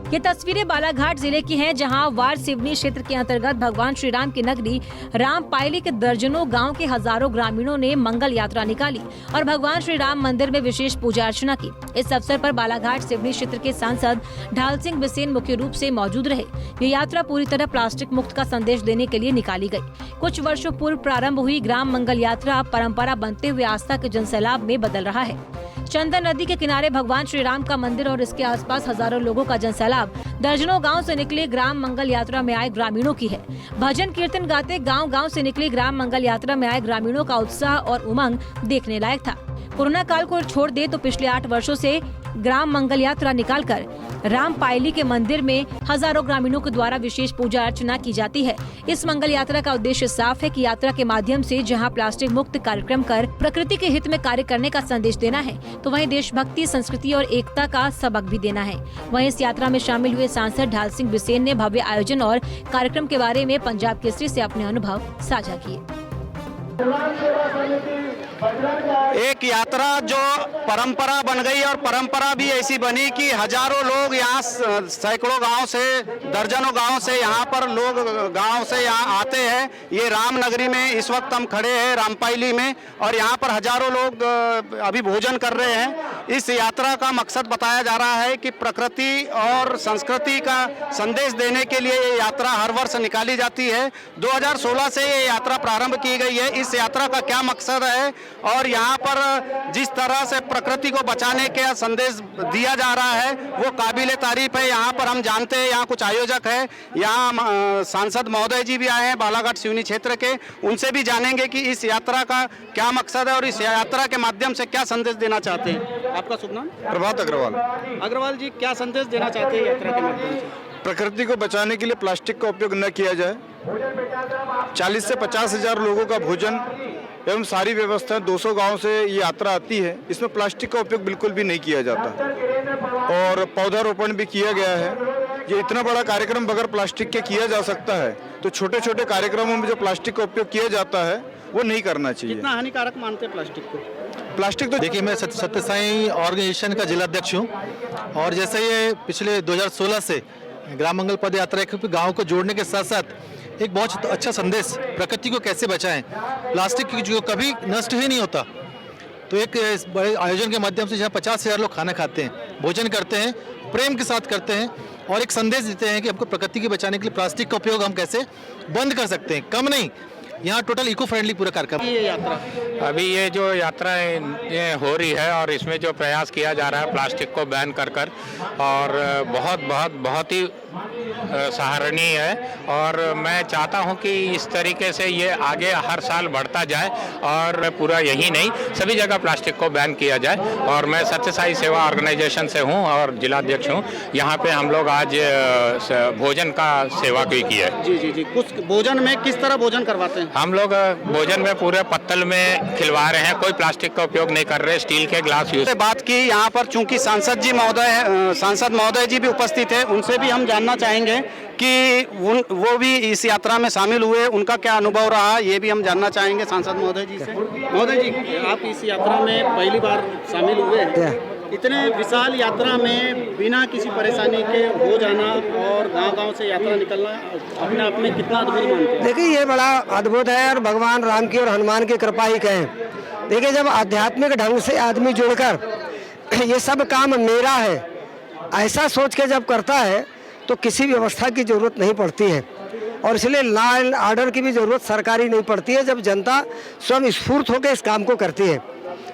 ये तस्वीरें बालाघाट जिले की हैं, जहां वार सिवनी क्षेत्र के अंतर्गत भगवान श्री राम की नगरी रामपायली के दर्जनों गांव के हजारों ग्रामीणों ने मंगल यात्रा निकाली और भगवान श्री राम मंदिर में विशेष पूजा अर्चना की। इस अवसर पर बालाघाट सिवनी क्षेत्र के सांसद ढाल सिंह बिसेन मुख्य रूप से मौजूद रहे। ये यात्रा पूरी तरह प्लास्टिक मुक्त का संदेश देने के लिए निकाली गयी। कुछ वर्षों पूर्व प्रारंभ हुई ग्राम मंगल यात्रा परंपरा बनते हुए आस्था के जनसैलाब में बदल रहा है। चंदन नदी के किनारे भगवान श्री राम का मंदिर और इसके आसपास हजारों लोगों का जनसैलाब दर्जनों गांव से निकले ग्राम मंगल यात्रा में आए ग्रामीणों की है। भजन कीर्तन गाते गांव-गांव से निकली ग्राम मंगल यात्रा में आए ग्रामीणों का उत्साह और उमंग देखने लायक था। कोरोना काल को छोड़ दे तो पिछले 8 वर्षों से ग्राम मंगल यात्रा निकालकर रामपायली के मंदिर में हजारों ग्रामीणों के द्वारा विशेष पूजा अर्चना की जाती है। इस मंगल यात्रा का उद्देश्य साफ है कि यात्रा के माध्यम से जहां प्लास्टिक मुक्त कार्यक्रम कर प्रकृति के हित में कार्य करने का संदेश देना है, तो वहीं देशभक्ति, संस्कृति और एकता का सबक भी देना है। वहीं इस यात्रा में शामिल हुए सांसद ढाल सिंह बिसेन ने भव्य आयोजन और कार्यक्रम के बारे में पंजाब केसरी से अपने अनुभव साझा किए। एक यात्रा जो परंपरा बन गई और परंपरा भी ऐसी बनी कि हजारों लोग यहाँ, सैकड़ों गांव से, दर्जनों गांव से यहाँ पर लोग गांव से यहाँ आते हैं। ये राम नगरी में इस वक्त हम खड़े हैं रामपायली में, और यहाँ पर हजारों लोग अभी भोजन कर रहे हैं। इस यात्रा का मकसद बताया जा रहा है कि प्रकृति और संस्कृति का संदेश देने के लिए ये यात्रा हर वर्ष निकाली जाती है। 2016 से ये यात्रा प्रारंभ की गई है। इस यात्रा का क्या मकसद है और यहाँ पर जिस तरह से प्रकृति को बचाने का संदेश दिया जा रहा है वो काबिल तारीफ है। यहाँ पर हम जानते हैं, यहाँ कुछ आयोजक हैं, यहाँ सांसद महोदय जी भी आए हैं बालाघाट सिवनी क्षेत्र के, उनसे भी जानेंगे कि इस यात्रा का क्या मकसद है और इस यात्रा के माध्यम से क्या संदेश देना चाहते हैं। आपका शुभ नाम? प्रभात अग्रवाल। अग्रवाल जी, क्या संदेश देना चाहते हैं यात्रा के माध्यम से? प्रकृति को बचाने के लिए प्लास्टिक का उपयोग न किया जाए। 40 से 50 हजार लोगों का भोजन एवं सारी व्यवस्था 200 गांव से ये यात्रा आती है। इसमें प्लास्टिक का उपयोग बिल्कुल भी नहीं किया जाता और पौधारोपण भी किया गया है। ये इतना बड़ा कार्यक्रम बगैर प्लास्टिक के किया जा सकता है, तो छोटे छोटे कार्यक्रमों में जो प्लास्टिक का उपयोग किया जाता है वो नहीं करना चाहिए। कितना हानिकारक मानते हैं प्लास्टिक को? प्लास्टिक तो देखिए, मैं सत्य साई ऑर्गेनाइजेशन का जिला अध्यक्ष हूँ और जैसे ये पिछले 2016 से ग्राम मंगल पद यात्रा गाँव को जोड़ने के साथ साथ एक बहुत अच्छा संदेश, प्रकृति को कैसे बचाएं, प्लास्टिक जो कभी नष्ट ही नहीं होता। तो एक बड़े आयोजन के माध्यम से जहाँ 50,000 लोग खाना खाते हैं, भोजन करते हैं, प्रेम के साथ करते हैं और एक संदेश देते हैं कि हमको प्रकृति के बचाने के लिए प्लास्टिक का उपयोग हम कैसे बंद कर सकते हैं, कम नहीं। यहाँ टोटल इको फ्रेंडली पूरा कार्यक्रम। ये यात्रा अभी ये जो यात्रा ये हो रही है और इसमें जो प्रयास किया जा रहा है प्लास्टिक को बैन कर और बहुत ही सराहनीय है और मैं चाहता हूं कि इस तरीके से ये आगे हर साल बढ़ता जाए और पूरा यही नहीं सभी जगह प्लास्टिक को बैन किया जाए। और मैं सत्य साई सेवा ऑर्गेनाइजेशन से हूं और जिला अध्यक्ष हूं। यहाँ पे हम लोग आज भोजन का सेवा की है। जी। कुछ भोजन में किस तरह भोजन करवाते हैं? हम लोग भोजन में पूरे पत्तल में खिलवा रहे हैं, कोई प्लास्टिक का उपयोग नहीं कर रहे, स्टील के ग्लास यूज। बात की यहाँ पर, चूंकि सांसद महोदय जी भी उपस्थित है, उनसे भी हम जानना चाहेंगे कि वो भी इस यात्रा में शामिल हुए, उनका क्या अनुभव रहा, ये भी हम जानना चाहेंगे सांसद महोदय जी से। महोदय जी, आप इस यात्रा में पहली बार शामिल हुए हैं। इतने विशाल यात्रा में बिना किसी परेशानी के हो जाना और गांव-गांव से यात्रा निकलना अपने आप में कितना अद्भुत मानते हैं? देखिए, ये बड़ा अद्भुत है और भगवान राम की और हनुमान की कृपा ही कहें। देखिए, जब आध्यात्मिक ढंग से आदमी जुड़कर ये सब काम मेरा है ऐसा सोच के जब करता है तो किसी व्यवस्था की जरूरत नहीं पड़ती है और इसलिए लॉ एंड ऑर्डर की भी जरूरत सरकारी नहीं पड़ती है जब जनता स्वयं स्फूर्त होकर इस काम को करती है।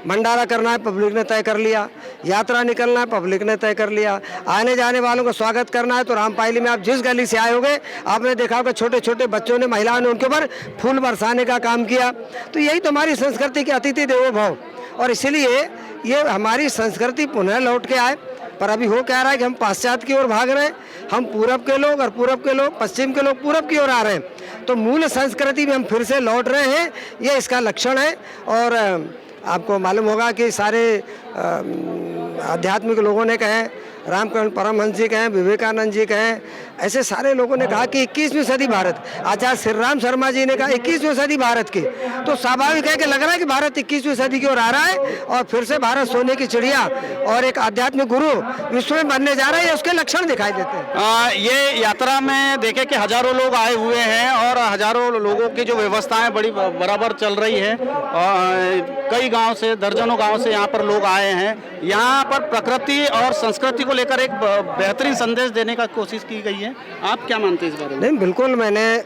भंडारा करना है, पब्लिक ने तय कर लिया। यात्रा निकलना है, पब्लिक ने तय कर लिया। आने जाने वालों का स्वागत करना है तो रामपायली में आप जिस गली से आए होंगे आपने देखा होगा छोटे छोटे बच्चों ने, महिलाओं ने उनके ऊपर फूल बरसाने का काम किया। तो यही तो हमारी संस्कृति की अतिथि देवो भव और इसीलिए ये हमारी संस्कृति पुनः लौट के आए। पर अभी हो क्या रहा है कि हम पाश्चात्य की ओर भाग रहे हैं, हम पूरब के लोग और पूरब के लोग, पश्चिम के लोग पूरब की ओर आ रहे हैं। तो मूल संस्कृति में हम फिर से लौट रहे हैं, ये इसका लक्षण है। और आपको मालूम होगा कि सारे आध्यात्मिक लोगों ने कहे रामकृष्ण परमहंस जी कहें, विवेकानंद जी कहें, ऐसे सारे लोगों ने कहा कि 21वीं सदी भारत, आचार्य श्री राम शर्मा जी ने कहा 21वीं सदी भारत की। तो स्वाभाविक है कि लग रहा है कि भारत 21वीं सदी की ओर आ रहा है और फिर से भारत सोने की चिड़िया और एक आध्यात्मिक गुरु विश्व में बनने जा रहा है, उसके लक्षण दिखाई देते हैं। ये यात्रा में देखे कि हजारों लोग आए हुए हैं और हजारों लोगों की जो व्यवस्थाएं बड़ी बराबर चल रही है। कई गांव से, दर्जनों गांव से यहाँ पर लोग आए हैं। यहाँ पर प्रकृति और संस्कृति को लेकर एक बेहतरीन संदेश देने का कोशिश की गई है। आप क्या मानते हैं इस बारे में? नहीं, बिल्कुल, मैंने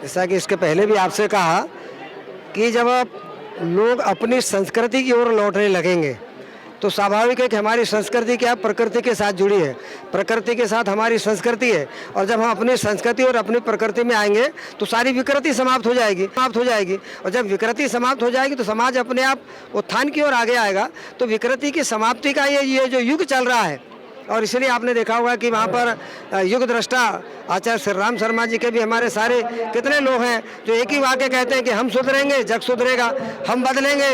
जैसा कि इसके पहले भी आपसे कहा कि जब लोग अपनी संस्कृति की ओर लौटने लगेंगे तो स्वाभाविक है कि हमारी संस्कृति क्या प्रकृति के साथ जुड़ी है, प्रकृति के साथ हमारी संस्कृति है। और जब हम अपनी संस्कृति और अपनी प्रकृति में आएंगे तो सारी विकृति समाप्त हो जाएगी। और जब विकृति समाप्त हो जाएगी तो समाज अपने आप उत्थान की ओर आगे आएगा। तो विकृति की समाप्ति का ये जो युग चल रहा है, और इसलिए आपने देखा होगा कि वहाँ पर युग दृष्टा आचार्य श्री राम शर्मा जी के भी हमारे सारे कितने लोग हैं जो एक ही वाक्य कहते हैं कि हम सुधरेंगे, जग सुधरेगा, हम बदलेंगे,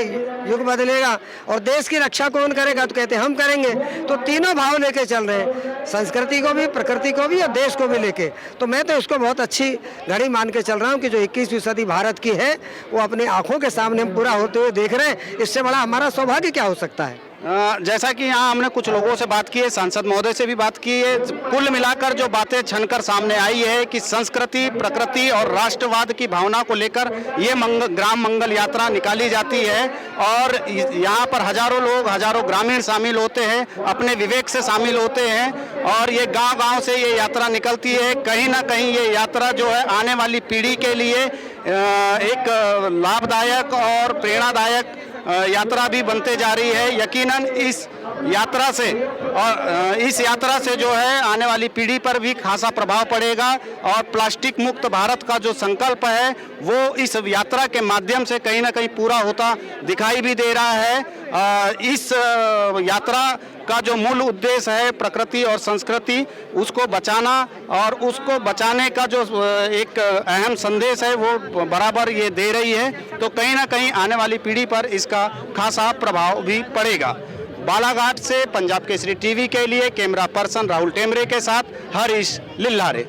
युग बदलेगा, और देश की रक्षा कौन करेगा, तो कहते हैं हम करेंगे। तो तीनों भाव लेके चल रहे हैं, संस्कृति को भी, प्रकृति को भी और देश को भी लेके। तो मैं तो इसको बहुत अच्छी घड़ी मान के चल रहा हूँ कि जो 21वीं सदी भारत की है वो अपनी आंखों के सामने हम पूरा होते हुए देख रहे हैं। इससे बड़ा हमारा सौभाग्य क्या हो सकता है। जैसा कि यहाँ हमने कुछ लोगों से बात की है, सांसद महोदय से भी बात की है, कुल मिलाकर जो बातें छनकर सामने आई है कि संस्कृति, प्रकृति और राष्ट्रवाद की भावना को लेकर ये ग्राम मंगल यात्रा निकाली जाती है। और यहाँ पर हजारों लोग, हजारों ग्रामीण शामिल होते हैं, अपने विवेक से शामिल होते हैं और ये गांव-गांव से ये यात्रा निकलती है। कहीं ना कहीं ये यात्रा जो है आने वाली पीढ़ी के लिए एक लाभदायक और प्रेरणादायक यात्रा भी बनते जा रही है। यकीनन इस यात्रा से जो है आने वाली पीढ़ी पर भी खासा प्रभाव पड़ेगा और प्लास्टिक मुक्त भारत का जो संकल्प है वो इस यात्रा के माध्यम से कहीं ना कहीं पूरा होता दिखाई भी दे रहा है। इस यात्रा का जो मूल उद्देश्य है प्रकृति और संस्कृति, उसको बचाना और उसको बचाने का जो एक अहम संदेश है वो बराबर ये दे रही है। तो कहीं ना कहीं आने वाली पीढ़ी पर इसका खासा प्रभाव भी पड़ेगा। बालाघाट से पंजाब केसरी टीवी के लिए कैमरा पर्सन राहुल टेमरे के साथ हरीश लिल्लारे।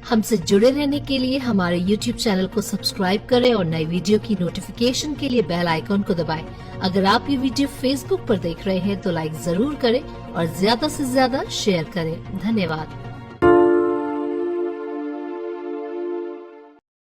हमसे जुड़े रहने के लिए हमारे YouTube चैनल को सब्सक्राइब करें और नई वीडियो की नोटिफिकेशन के लिए बेल आइकॉन को दबाएं। अगर आप ये वीडियो Facebook पर देख रहे हैं तो लाइक जरूर करें और ज्यादा से ज्यादा शेयर करें। धन्यवाद।